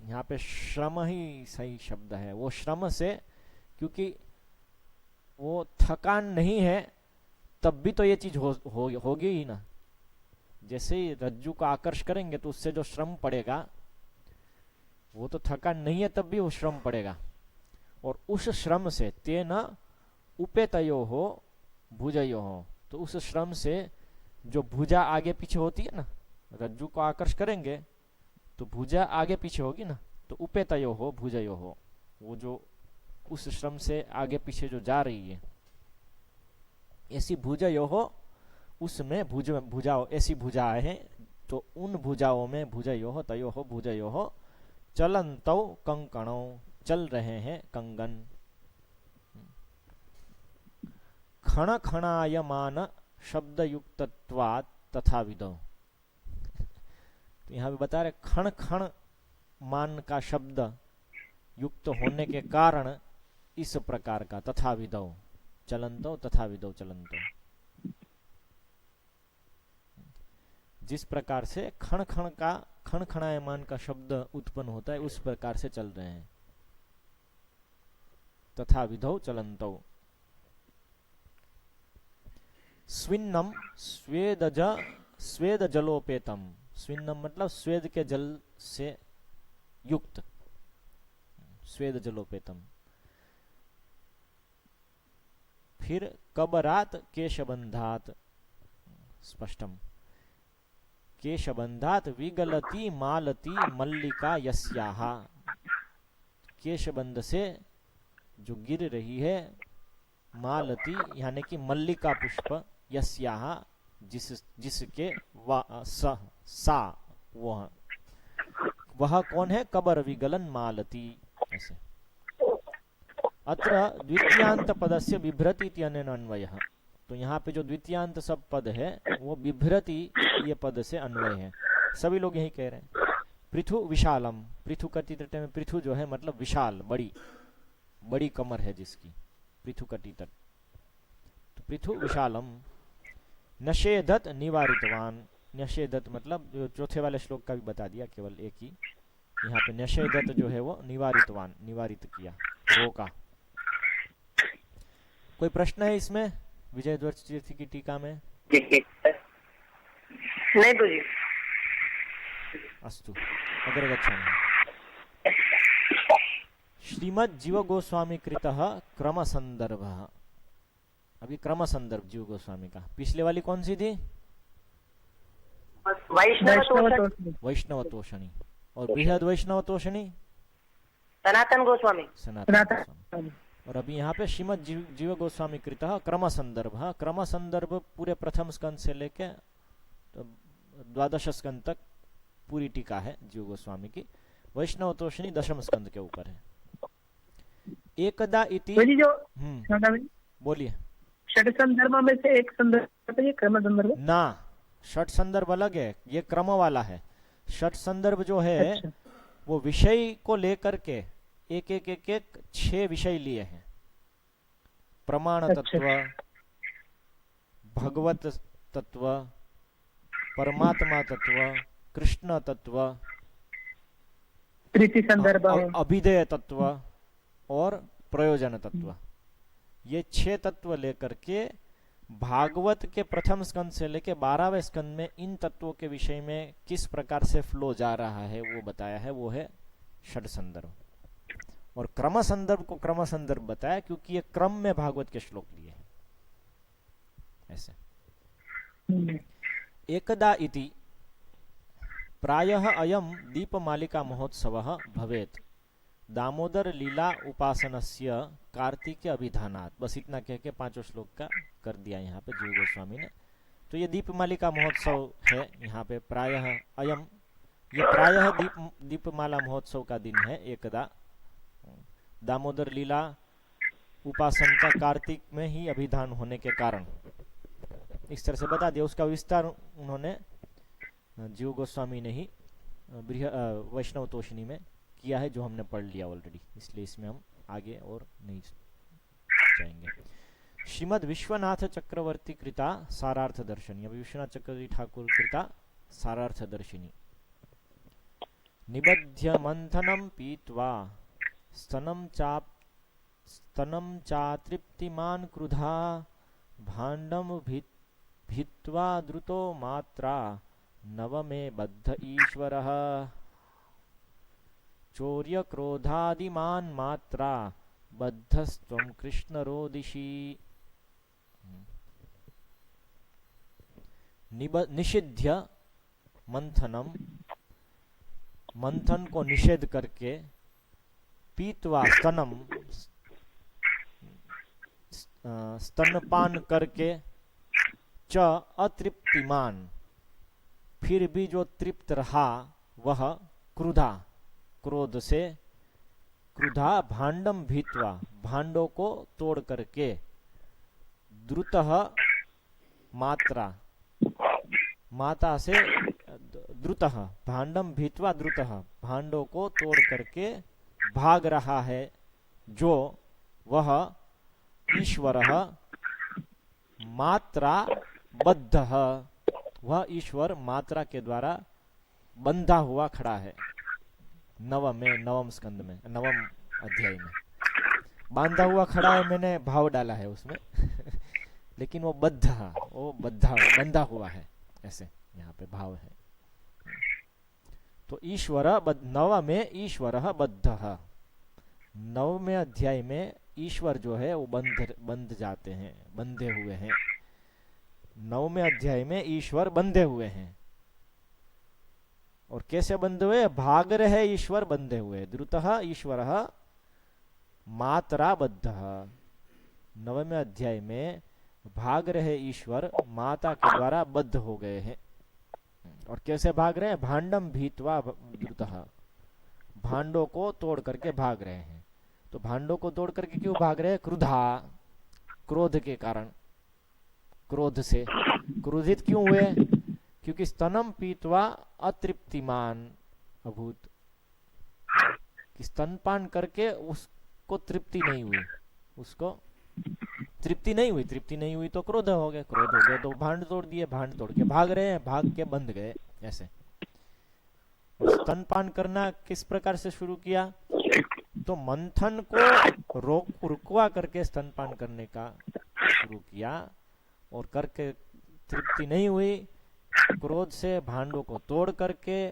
यहाँ पे श्रम ही सही शब्द है। वो श्रम से, क्योंकि वो थकान नहीं है तब भी तो ये चीज होगी ही ना। जैसे ही रज्जु को आकर्ष करेंगे तो उससे जो श्रम पड़ेगा वो तो थकान नहीं है तब भी वो श्रम पड़ेगा। और उस श्रम से तेन उपेतयो हो भुजयो हो, तो उस श्रम से जो भुजा आगे पीछे होती है ना, रज्जु को आकर्ष करेंगे तो भुजा आगे पीछे होगी ना, तो उपेतयो हो भुजयो हो, वो जो उस श्रम से आगे पीछे जो जा रही है, ऐसी भुजयो हो, उसमें भुजाओ ऐसी भुजाएं हैं, तो उन भुजाओं में भुजयो हो तयो हो भुजयो हो चलंतौ कंकणों, चल रहे हैं कंगन। खण खणायमान शब्द युक्तत्वात् तथा विदो, तो यहां भी बता रहे खण खण मान का शब्द युक्त होने के कारण इस प्रकार का तथा विदो चलंतो तथा विदो चलंतो, जिस प्रकार से खण खण का खण खणायमान का शब्द उत्पन्न होता है उस प्रकार से चल रहे हैं। तथा विधौ चलंतो। स्विन्नम स्वेदज स्वेद जलोपेतम, स्विन्नम मतलब स्वेद के जल से युक्त, स्वेद जलोपेतम। फिर कबरात केशबंधात, स्पष्टम, केशबंधात विगलती मालती मल्लिका यस्याह, केशबंध से जो गिर रही है मालती यानी कि मल्लिका पुष्प, यस्याह जिसके सा वह कौन है, कबर विगलन मालती। ऐसे अत्र द्वितीयांत पदस्य बिभ्रति इत्यनेन अन्वयः, तो यहाँ पे जो द्वितीयांत सब पद है वो बिभ्रति ये पद से अन्वय है। सभी लोग यही कह रहे हैं। पृथु विशालम, पृथु कटी तट में पृथु जो है मतलब विशाल, बड़ी बड़ी कमर है जिसकी, पृथु कटी तट, तो पृथु विशालम। नशेदत निवारितवान, नशेदत मतलब जो चौथे वाले श्लोक का भी बता दिया, केवल एक ही, यहाँ पे नशेदत जो है वो निवारितवान, निवारित किया, रोका। कोई प्रश्न है इसमें विजय ध्वज तीर्थी की टीका में? नहीं तो जी। अस्तु, अग्रे गच्छामः। श्रीमद् जीव गोस्वामी कृतः क्रम संदर्भः, अभी क्रम संदर्भ जीव गोस्वामी का। पिछले वाली कौन सी थी? वैष्णव तोषणी। और बृहद वैष्णव तोषणी सनातन गोस्वामी। सनातन गोस्वामी। और अभी यहाँ पे श्रीमद् जीव गोस्वामी कृतः क्रम संदर्भ, क्रम संदर्भ पूरे प्रथम स्कंद से लेके द्वादश स्कंद तक पूरी टीका है जीव गोस्वामी की। वैष्णव तोषणी दशम स्कंद के ऊपर है। एकदा इति जो बोलिए। षट संदर्भ में से एक संदर्भ है क्रम संदर्भ ना, षट संदर्भ अलग है, ये क्रम वाला है। षट संदर्भ जो है अच्छा। वो विषय को लेकर के एक एक एक एक 6 विषय लिए हैं। प्रमाण तत्व, भगवत तत्व, परमात्मा तत्व, कृष्ण तत्व, प्रीति संदर्भ, अभिधेय तत्व और प्रयोजन तत्व, ये 6 तत्व लेकर के भागवत के प्रथम स्कंद से लेके 12वें स्कंद में इन तत्वों के विषय में किस प्रकार से फ्लो जा रहा है वो बताया है, वो है षट संदर्भ। और क्रम संदर्भ को क्रम संदर्भ बताया क्योंकि ये क्रम में भागवत के श्लोक लिए हैं। ऐसे एकदा इति प्रायः अयं दीपमालिका महोत्सवः भवेत् दामोदर लीला उपासनस्य कार्तिक अभिधानात्। बस इतना कह के 5 श्लोक का कर दिया यहाँ पे जीव गोस्वामी ने। तो ये दीपमालिका महोत्सव है यहाँ पे, प्रायः अयम, ये प्रायः दीपमाला महोत्सव का दिन है। एकदा दामोदर लीला उपासन का कार्तिक में ही अभिधान होने के कारण इस तरह से बता दिया। उसका विस्तार उन्होंने जीव गोस्वामी ने ही वैष्णव तोषणी में किया है, जो हमने पढ़ लिया ऑलरेडी, इसलिए इसमें हम आगे और नहीं जाएंगे। श्रीमद् विश्वनाथ चक्रवर्ती कृता सारार्थ दर्शनी, अभी विश्वनाथ चक्रवर्ती ठाकुर कृता सारार्थ दर्शिनी। निबध्य मंथनं पीत्वा स्तनं चातृप्तिमान् क्रुधा भाण्डं भित्वा द्रुतो मात्रा नवमे बद्ध ईश्वरः चौर्य क्रोधादिमान् मात्रा बद्धस्त्वं कृष्णरोदिषि। निषिध्य मंथनम, मंथन को निषेध करके, पीतवा स्तनम, स्तनपान करके, च अतृप्तिमान, फिर भी जो तृप्त रहा वह, क्रुधा, क्रोध से, क्रुधा भांडम भीत्वा, भांडों को तोड़ करके, द्रुतः मात्रा, माता से द्रुतः, भांडम भीत्वा द्रुतः, भांडों को तोड़ करके भाग रहा है जो, वह ईश्वरः मात्रा बद्धः, वह ईश्वर मात्रा के द्वारा बंधा हुआ खड़ा है। नवम स्कंद में, नवम अध्याय में बांधा हुआ खड़ा है, मैंने भाव डाला है उसमें लेकिन वो बंधा हुआ है, ऐसे यहाँ पे भाव है। तो ईश्वर नव में ईश्वर बद्ध, नववें अध्याय में ईश्वर जो है वो बंध जाते हैं, बंधे हुए हैं। नववें अध्याय में ईश्वर बंधे हुए हैं। और कैसे बंधे हुए? भाग रहे ईश्वर बंधे हुए। द्रुतः ईश्वर मात्रा बद्ध, नववें अध्याय में भाग रहे ईश्वर माता के द्वारा बद्ध हो गए हैं। और कैसे भाग रहे हैं? भांडम भीत्वा द्रुतः, भांडों को तोड़ करके भाग रहे हैं। तो भांडों को तोड़ करके क्यों भाग रहे हैं? क्रुधा, क्रोध के कारण, क्रोध से क्रोधित क्यों हुए? क्योंकि स्तनम पीतवा अतृप्तिमान अभूत, कि स्तनपान करके उसको तृप्ति नहीं हुई, उसको तृप्ति नहीं हुई तो क्रोध हो गए, क्रोध हो गए तो भांड तोड़ दिए, भांड तोड़ के भाग रहे हैं, भाग के बंध गए। ऐसे स्तनपान करना किस प्रकार से शुरू किया? तो मंथन को रुकवा करके स्तनपान करने का शुरू किया, और करके तृप्ति नहीं हुई, क्रोध से भांडों को तोड़ करके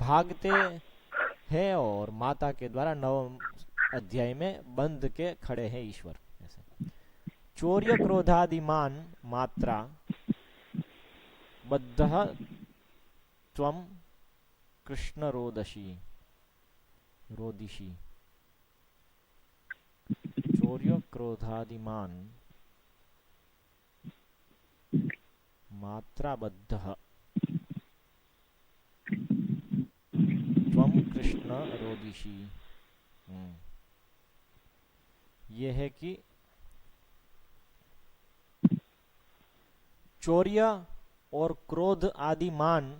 भागते हैं, और माता के द्वारा नवम अध्याय में बंध के खड़े हैं ईश्वर। ऐसे चौर्य क्रोधादिमान मात्रा बद्धः त्वं कृष्ण रोदिषि, चौर्य क्रोधादिमान मात्रा बद्धः त्वं कृष्ण रोदिषि। ये है कि चौर्य और क्रोध आदि मान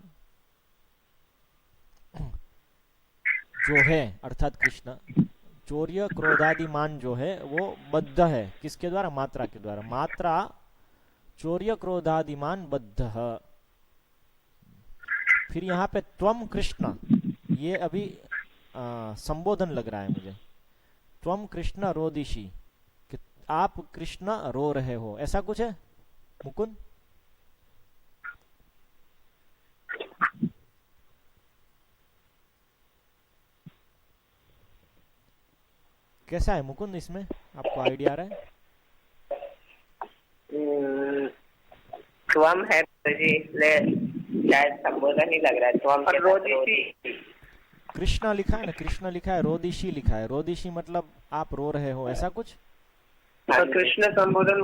जो है, अर्थात कृष्ण, चौर्य क्रोधादि मान जो है वो बद्ध है। किसके द्वारा? मात्रा के द्वारा। मात्रा चौर्य क्रोधादिमान बद्ध। फिर यहाँ पे त्वम कृष्ण, ये अभी संबोधन लग रहा है मुझे। त्वम कृष्ण रोदिषि, कि आप कृष्ण रो रहे हो, ऐसा कुछ है मुकुंद? कैसा है मुकुंद, इसमें आपको आइडिया आ रहा है? स्वम है जी, शायद संबोधन ही लग रहा है। स्वम के रोदिषि, कृष्णा लिखा है ना, कृष्ण लिखा है, रोदिषि लिखा है। रोदिषि मतलब आप रो रहे हो, ऐसा कुछ? तो कृष्ण संबोधन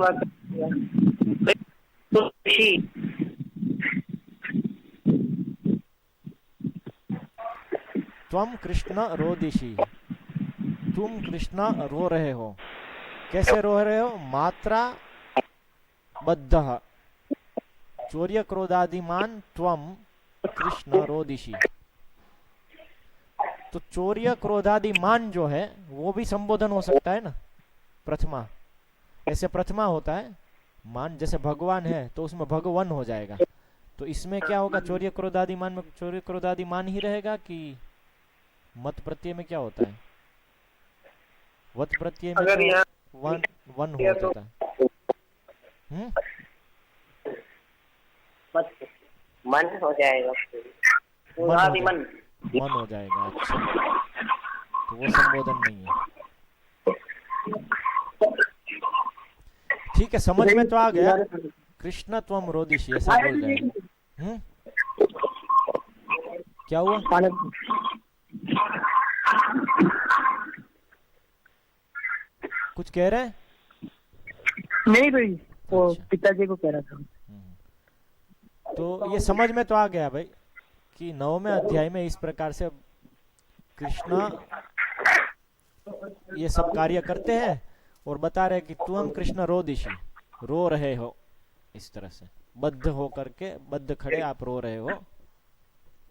त्वम कृष्ण रोदिषि, तुम कृष्ण रो रहे हो। कैसे रो रहे हो? मात्रा बद्धः चौर्य क्रोधादिमान त्वम कृष्ण रोदिषि। तो चौर्य क्रोधादिमान जो है वो भी संबोधन हो सकता है ना, प्रथमा। ऐसे प्रथमा होता है, मान जैसे भगवान है तो उसमें भगवान हो जाएगा। तो इसमें क्या होगा? चौर्य क्रोधादिमान में चौर्य क्रोधादिमान ही रहेगा कि मत प्रत्यय में क्या होता है? वत प्रत्यय में अगर तो यहाँ वन वन हो किया तो जाता है। मत मन हो जाएगा। मन हो ऊहादि जाएगा, मन। मन हो जाएगा। अच्छा, तो वो संबोधन नहीं है। ठीक है, समझ में तो आ गया। कृष्ण त्वम रोदिषि ऐसा बोल रहे हैं। क्या हुआ? कुछ कह रहे हैं? नहीं भाई, वो अच्छा। पिताजी को कह रहा था। तो ये समझ में तो आ गया भाई कि 9वें अध्याय में इस प्रकार से कृष्ण ये सब कार्य करते हैं और बता रहे कि तुम कृष्ण रोदिषि, रो रहे हो। इस तरह से बद्ध हो करके, बद्ध खड़े आप रो रहे हो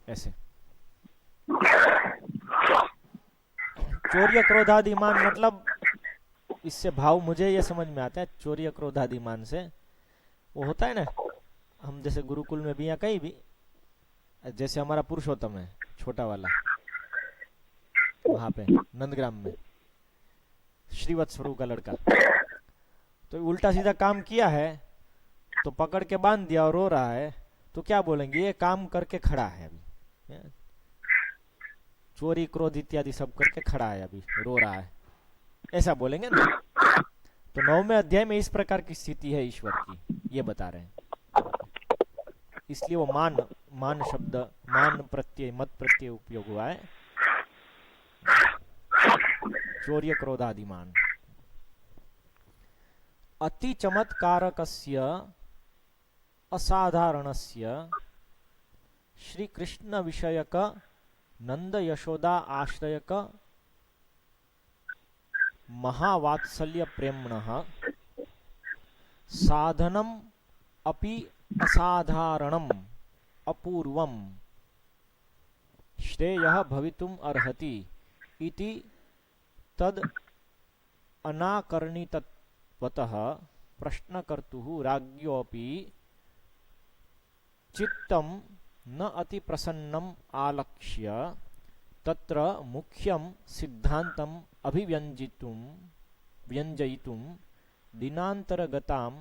ऐसे। चौर्य क्रोधादिमान मतलब इससे भाव मुझे ये समझ में आता है, चौर्य क्रोधादिमान से वो होता है ना, हम जैसे गुरुकुल में भी या कहीं भी, जैसे हमारा पुरुषोत्तम है छोटा वाला, वहां पे नंदग्राम में श्रीवत्स स्वरूप का लड़का, तो उल्टा सीधा काम किया है तो पकड़ के बांध दिया और रो रहा है, तो क्या बोलेंगे? ये काम करके खड़ा है अभी, चोरी क्रोध इत्यादि सब करके खड़ा है, अभी रो रहा है, ऐसा बोलेंगे ना। तो 9वें अध्याय में इस प्रकार की स्थिति है ईश्वर की, ये बता रहे हैं। इसलिए वो मान शब्द, मान प्रत्यय, मत प्रत्यय उपयोग हुआ है। चौर्य क्रोधादिमान। अति चमत्कारकस्य असाधारणस्य श्री कृष्ण विषयक नंद यशोदा आश्रयक महावात्सल्य प्रेम्णः साधनम अपि असाधारणम अपूर्वम श्रेयः भवितुम अर्हति इति तद अनाकर्णितत्वतः प्रश्नकर्तुः राज्ञोऽपि चित्तं न अति प्रसन्नम आलक्ष्य तत्र मुख्यं सिद्धान्तम् व्यञ्जयितुं दिनान्तरगतां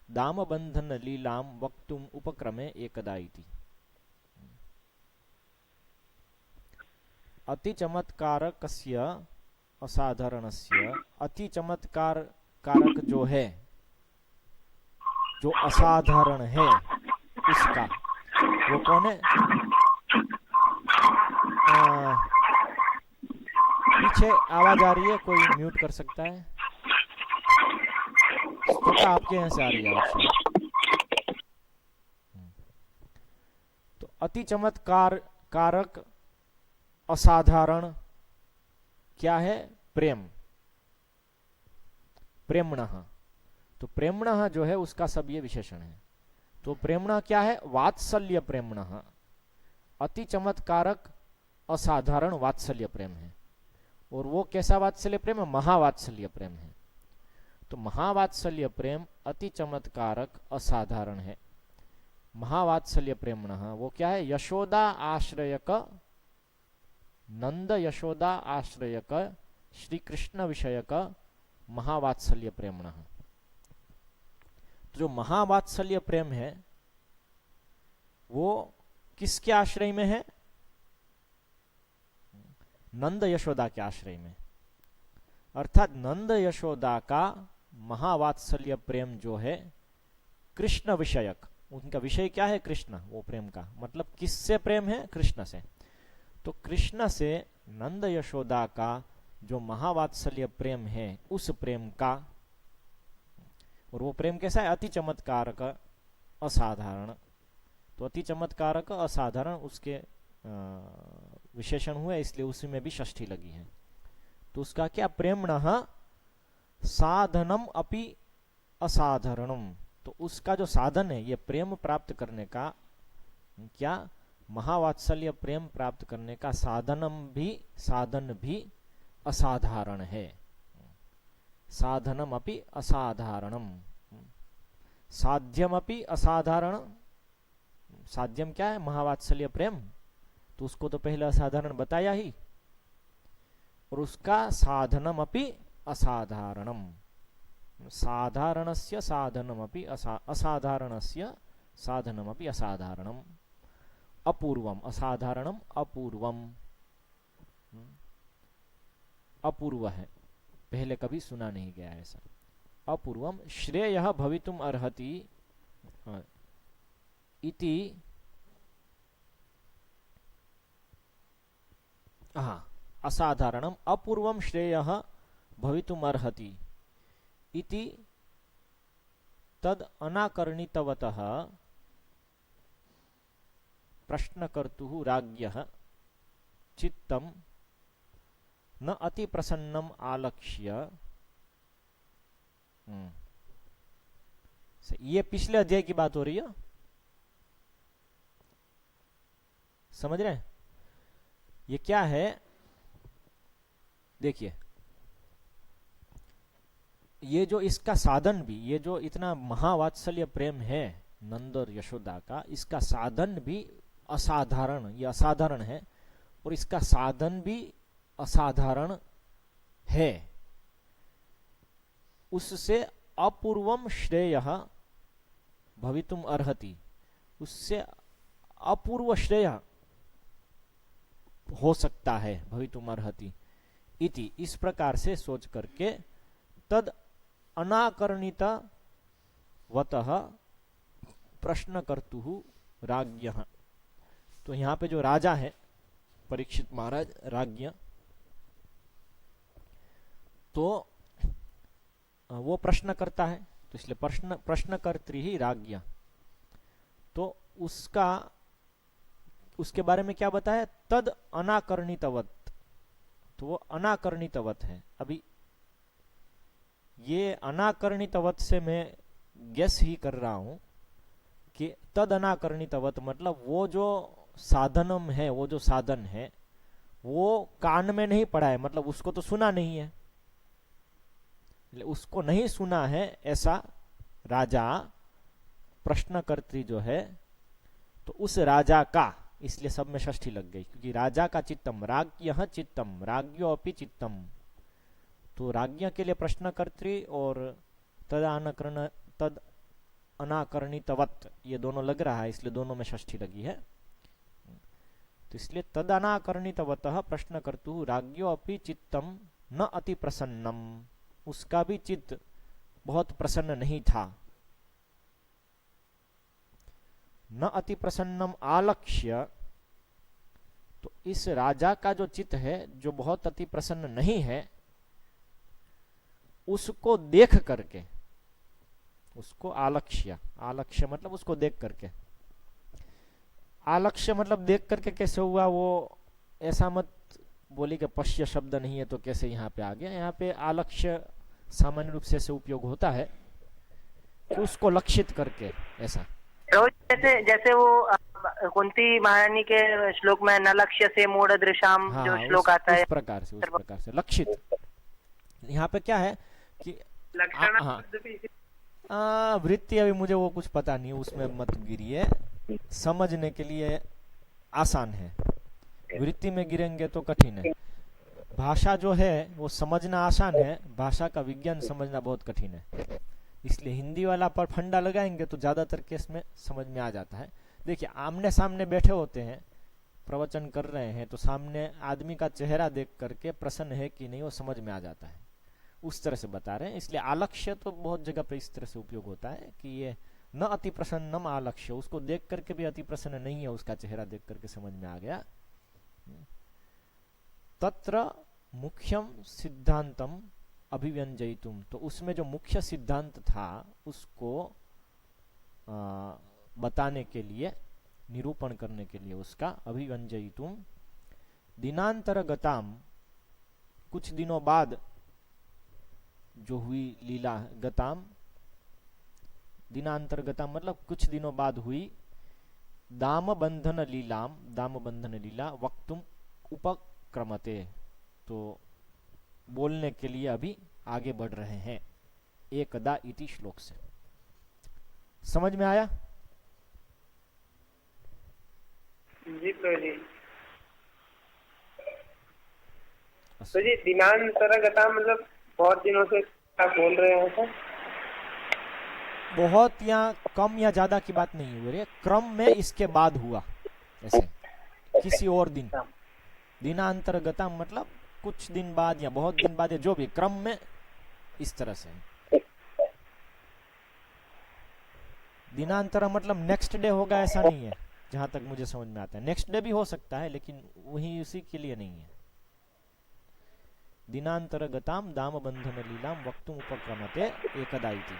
दामबन्धन लीलां वक्तुम् उपक्रमे एकदा इति। अति चमत्कारकस्य असाधारणस्य, अति चमत्कार कारक जो है, जो असाधारण है उसका, वो कौन है? पीछे आवाज आ रही है, कोई म्यूट कर सकता है? तो आपके यहाँ से आ रही है आवाज। तो अति चमत्कार कारक असाधारण क्या है? प्रेम, प्रेम्णः। तो प्रेम्णः जो है उसका सब ये विशेषण है। तो प्रेम्णः क्या है? वात्सल्य प्रेम्णः। अति चमत्कारक असाधारण वात्सल्य प्रेम है। और वो कैसा वात्सल्य प्रेम है? महावात्सल्य प्रेम है। तो महावात्सल्य प्रेम अति चमत्कारक असाधारण है। महावात्सल्य प्रेम्णः वो क्या है? यशोदा आश्रयक, नंद यशोदा आश्रयक श्री कृष्ण विषयक महावात्सल्य प्रेम्णः। तो जो महावात्सल्य प्रेम है वो किसके आश्रय में है? नंद यशोदा के आश्रय में। अर्थात नंद यशोदा का महावात्सल्य प्रेम जो है कृष्ण विषयक, उनका विषय क्या है? कृष्ण। वो प्रेम का मतलब किससे प्रेम है? कृष्ण से। तो कृष्ण से नंद यशोदा का जो महावात्सल्य प्रेम है, उस प्रेम का, और वो प्रेम कैसा है? अति चमत्कारक असाधारण। तो अति चमत्कारक असाधारण उसके विशेषण हुए, इसलिए उसी में भी षष्ठी लगी है। तो उसका क्या? प्रेम्णः साधनम अपि असाधारणम। तो उसका जो साधन है, ये प्रेम प्राप्त करने का, क्या? महावात्सल्य प्रेम प्राप्त करने का साधन भी असाधारण है। साधनम अपि असाधारणम। साध्यम अपि असाधारण। साध्यम क्या है? महावात्सल्य प्रेम। तो उसको तो पहले असाधारण बताया ही, और उसका साधनमपि असाधारणम, साधारणस्य साधनमपि असाधारणस्य साधनमपि असाधारणम, अपूर्वम, असाधारणम अपूर्वम, अपूर्व है, पहले कभी सुना नहीं गया ऐसा, अपूर्वम। श्रेयः भवितुम अर्हति इति, असाधारणम, अपूर्वम श्रेयः भवितुम अर्हति इति तद अनाकर्णितवतः प्रश्नकर्तुः राज्ञः चित्तम न अति प्रसन्नम आलक्ष्य। ये पिछले अध्याय की बात हो रही है, समझ रहे हैं? ये क्या है, देखिए, ये जो इसका साधन भी, ये जो इतना महावात्सल्य प्रेम है नंद और यशोदा का, इसका साधन भी असाधारण, ये असाधारण है, और इसका साधन भी असाधारण है। उससे अपूर्वम श्रेयः भवितुम अर्हति, उससे अपूर्व श्रेय हो सकता है, भवितुम अर्हति इति, इस प्रकार से सोच करके तद अनाकर्णित वतः प्रश्नकर्तुः राज्ञः। तो यहां पे जो राजा है परीक्षित महाराज, राज्ञ, तो वो प्रश्न करता है, तो इसलिए प्रश्नकर्त्री ही राज्ञ। तो उसके बारे में क्या बताया, तद अनाकर्णितवत, तो वो अनाकर्णितवत है। अभी ये अनाकर्णितवत से मैं गेस ही कर रहा हूं कि तद अनाकर्णितवत मतलब वो जो साधनम है, वो जो साधन है वो कान में नहीं पड़ा है, मतलब उसको तो सुना नहीं है, उसको नहीं सुना है ऐसा राजा प्रश्नकर्त्री जो है, तो उस राजा का, इसलिए सब में षष्ठी लग गई, क्योंकि राजा का चित्तम, राज्ञः चित्तम, राज्ञो अपि चित्तम, तो राज्ञ के लिए प्रश्नकर्त्री और तद अनाकर्णितवत, ये दोनों लग रहा है, इसलिए दोनों में षष्ठी लगी है। तो इसलिए तद अनाकर्णितवतः प्रश्नकर्तुः राज्ञो अपि चित्तम न अति प्रसन्नम, उसका भी चित्त बहुत प्रसन्न नहीं था। न अति प्रसन्नम आलक्ष्य, तो इस राजा का जो चित्त है जो बहुत अति प्रसन्न नहीं है, उसको देख करके, उसको आलक्ष्य, आलक्ष्य मतलब उसको देख करके, आलक्ष्य मतलब देख करके कैसे हुआ, वो ऐसा मत बोली कि पश्य शब्द नहीं है तो कैसे यहाँ पे आ गया। यहाँ पे आलक्ष्य सामान्य रूप से ऐसे उपयोग होता है कि उसको लक्षित करके, ऐसा। रोज जैसे वो कुंती महारानी के श्लोक में न लक्ष्य से मूढ़ दृशाम, जो श्लोक आता है, उस प्रकार से लक्षित। यहाँ पे क्या है कि वृत्ति, अभी मुझे वो कुछ पता नहीं, उसमें मत गिरिए, समझने के लिए आसान है, वृत्ति में गिरेंगे तो कठिन है। भाषा जो है वो समझना आसान है, भाषा का विज्ञान समझना बहुत कठिन है, इसलिए हिंदी वाला पर फंडा लगाएंगे तो ज्यादातर केस में समझ में आ जाता है। देखिए, आमने सामने बैठे होते हैं, प्रवचन कर रहे हैं, तो सामने आदमी का चेहरा देख करके प्रसन्न है कि नहीं वो समझ में आ जाता है, उस तरह से बता रहे हैं। इसलिए आलक्ष्य तो बहुत जगह पे इस तरह से उपयोग होता है कि ये न अति प्रसन्नम आलक्ष्य, उसको देख करके भी अति प्रसन्न नहीं है, उसका चेहरा देख करके समझ में आ गया। तत्र मुख्यम सिद्धांतम अभिव्यंजयितुम, तो उसमें जो मुख्य सिद्धांत था उसको बताने के लिए, निरूपण करने के लिए, उसका अभिव्यंजयितुम दिनांतरगताम, कुछ दिनों बाद जो हुई लीला, गताम दिनांतरगताम मतलब कुछ दिनों बाद हुई, दाम बंधन लीलाम, दाम बंधन लीला वक्तुम उपक्रमते, तो बोलने के लिए अभी आगे बढ़ रहे हैं, एकदा इति श्लोक से। समझ में आया? जी प्रभु जी। तो जी दिनांतरगता मतलब बहुत दिनों से आप बोल रहे हैं सर? बहुत या कम या ज्यादा की बात नहीं हुई है, क्रम में इसके बाद हुआ, ऐसे किसी और दिन। दिनांतरगता मतलब कुछ दिन बाद या बहुत दिन बाद या जो भी क्रम में इस तरह से। दिनांतर मतलब नेक्स्ट डे होगा ऐसा नहीं है, जहां तक मुझे समझ में आता है। नेक्स्ट डे भी हो सकता है लेकिन वही उसी के लिए नहीं है। दिनांतरगताम दाम बंधन लीलाम वक्तुम उपक्रमते एकदा इति।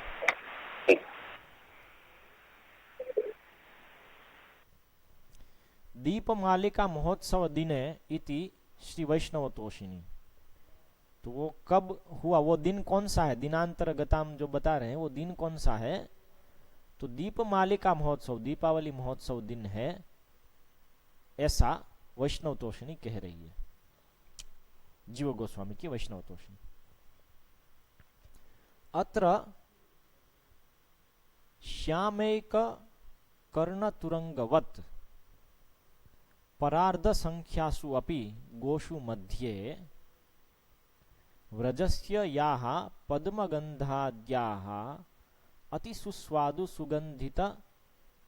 दीपमालिका महोत्सव दिने इति श्री वैष्णव तोषिणी। तो वो कब हुआ, वो दिन कौन सा है? दिनांतरगताम जो बता रहे हैं वो दिन कौन सा है? तो दीपमालिका महोत्सव, दीपावली महोत्सव दिन है, ऐसा वैष्णव तोषिणी कह रही है, जीव गोस्वामी की वैष्णव तोषिणी। अत्र श्यामैक कर्णतुरंगवत् परार्ध संख्यासु अपि गोषु मध्ये व्रजस्य याः पद्मगंधाद्याः अतिसुस्वादु सुगंधित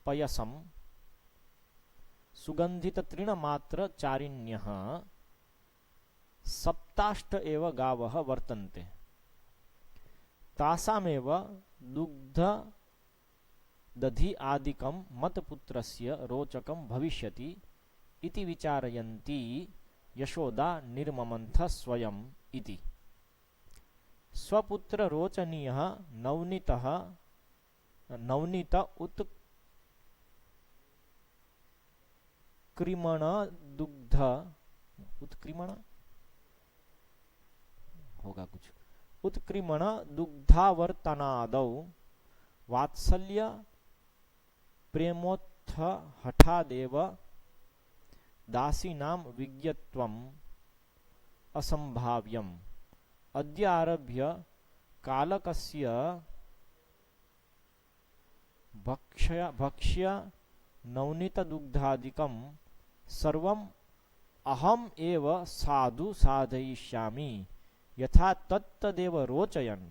पयसम सुगंधित तृणमात्र चारिण्यः सप्ताष्ट एव गावः वर्तन्ते तासामेव दुग्ध दधि आदिकं मतपुत्रस्य रोचकं भविष्यति इति विचारयन्ती यशोदा निर्ममन्थ स्वयं इति। स्वपुत्र रोचनीयः नवनीतः नवनीत उत्क्रिमण दुग्ध उत्क्रिमण होगा कुछ उत्क्रिमण दुग्धावर्तनादौ वात्सल्य प्रेमोत्थ हठादेव दासीनां विज्ञत्वम् असंभाव्यम् अद्य आरभ्य कालकस्य भक्ष्य नवनीत दुग्धादिकं सर्वम् अहम एव साधु साधयिष्यामि यथा तत्तदेव रोचयन्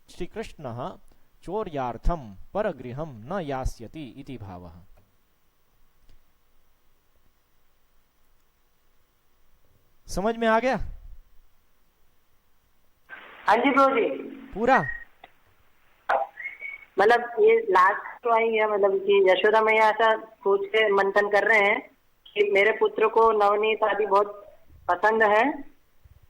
श्रीकृष्णः चौर्यार्थं परगृहं न यास्यति इति भावः। समझ में आ गया? हाँ जी प्रभु जी। पूरा मतलब ये लास्ट तो आई है, मतलब कि यशोदा मैया ऐसा सोच के मंथन कर रहे हैं कि मेरे पुत्र को नवनीत आदि बहुत पसंद है,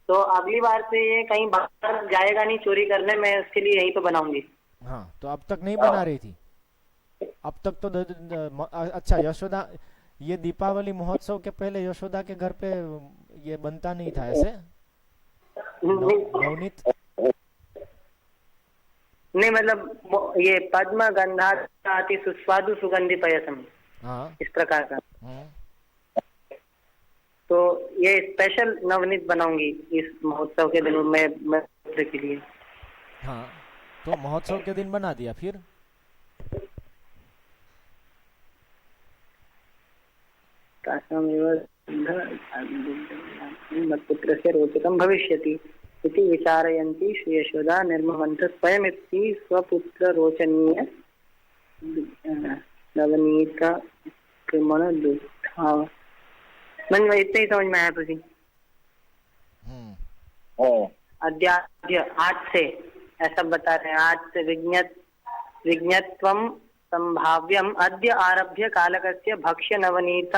तो अगली बार से ये कहीं बाहर जाएगा नहीं चोरी करने, मैं उसके लिए यहीं पे बनाऊंगी। हाँ, तो अब तक नहीं बना रही थी, अब तक तो अच्छा यशोदा, ये दीपावली महोत्सव के पहले यशोदा के घर पे ये बनता नहीं था ऐसे नवनीत? नहीं, मतलब ये पद्म गंधा अति सुस्वादु सुगंधि पयसम, हाँ, इस प्रकार का। तो ये स्पेशल नवनीत बनाऊंगी इस महोत्सव के दिन मैं पुत्र के लिए। हाँ, तो महोत्सव के दिन बना दिया, फिर पुत्र से रोचकम भविष्यति इति विचारयन्ती श्री यशोदा निर्ममन्थ स्वयमिति स्वपुत्र रोचनीय नवनीत कृमण दुग्धा। मन इतने ही समझ में आया तुझे? अद्याद्य आज से ऐसा बता रहे हैं, आज से विज्ञत्वम संभाव्यम अद्य आरभ्य कालकस्य भक्ष्य नवनीत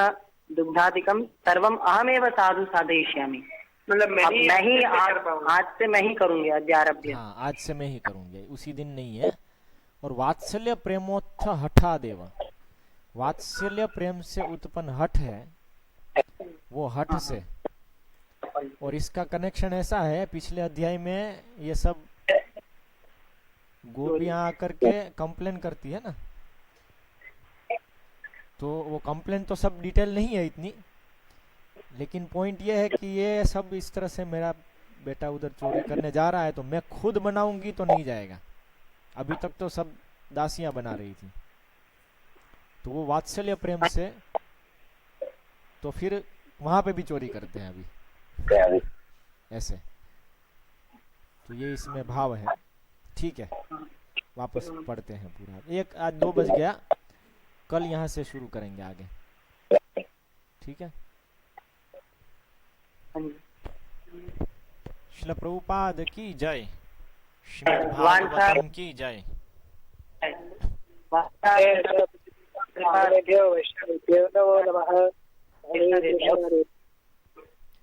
दुग्धादिकम सर्वम अहमेव साधु साधयिष्यामि। मतलब मैं ही आज से मैं ही करूंगी, अद्य आरभ्य। हाँ, आज से मैं ही करूंगी, उसी दिन नहीं है। और वात्सल्य प्रेमोत्थ हठादेव, वात्सल्य प्रेम से उत्पन्न हठ है, वो हठ से। और इसका कनेक्शन ऐसा है, पिछले अध्याय में ये सब गोपियां आकर के कंप्लेन करती है ना, तो वो कंप्लेन तो सब डिटेल नहीं है इतनी, लेकिन पॉइंट ये है कि ये सब इस तरह से मेरा बेटा उधर चोरी करने जा रहा है तो मैं खुद बनाऊंगी तो नहीं जाएगा। अभी तक तो सब दासियां बना रही थी, तो वो वात्सल्य प्रेम से तो फिर वहां पे भी चोरी करते हैं अभी ऐसे। तो ये इसमें भाव है। ठीक है, वापस पढ़ते हैं पूरा। आज 2 बज गया, कल यहाँ से शुरू करेंगे आगे। ठीक है। श्रील प्रभुपाद की जय, श्रीमद् भागवतम की जय।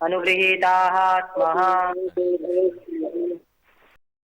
अनुगृहीताः स्मः।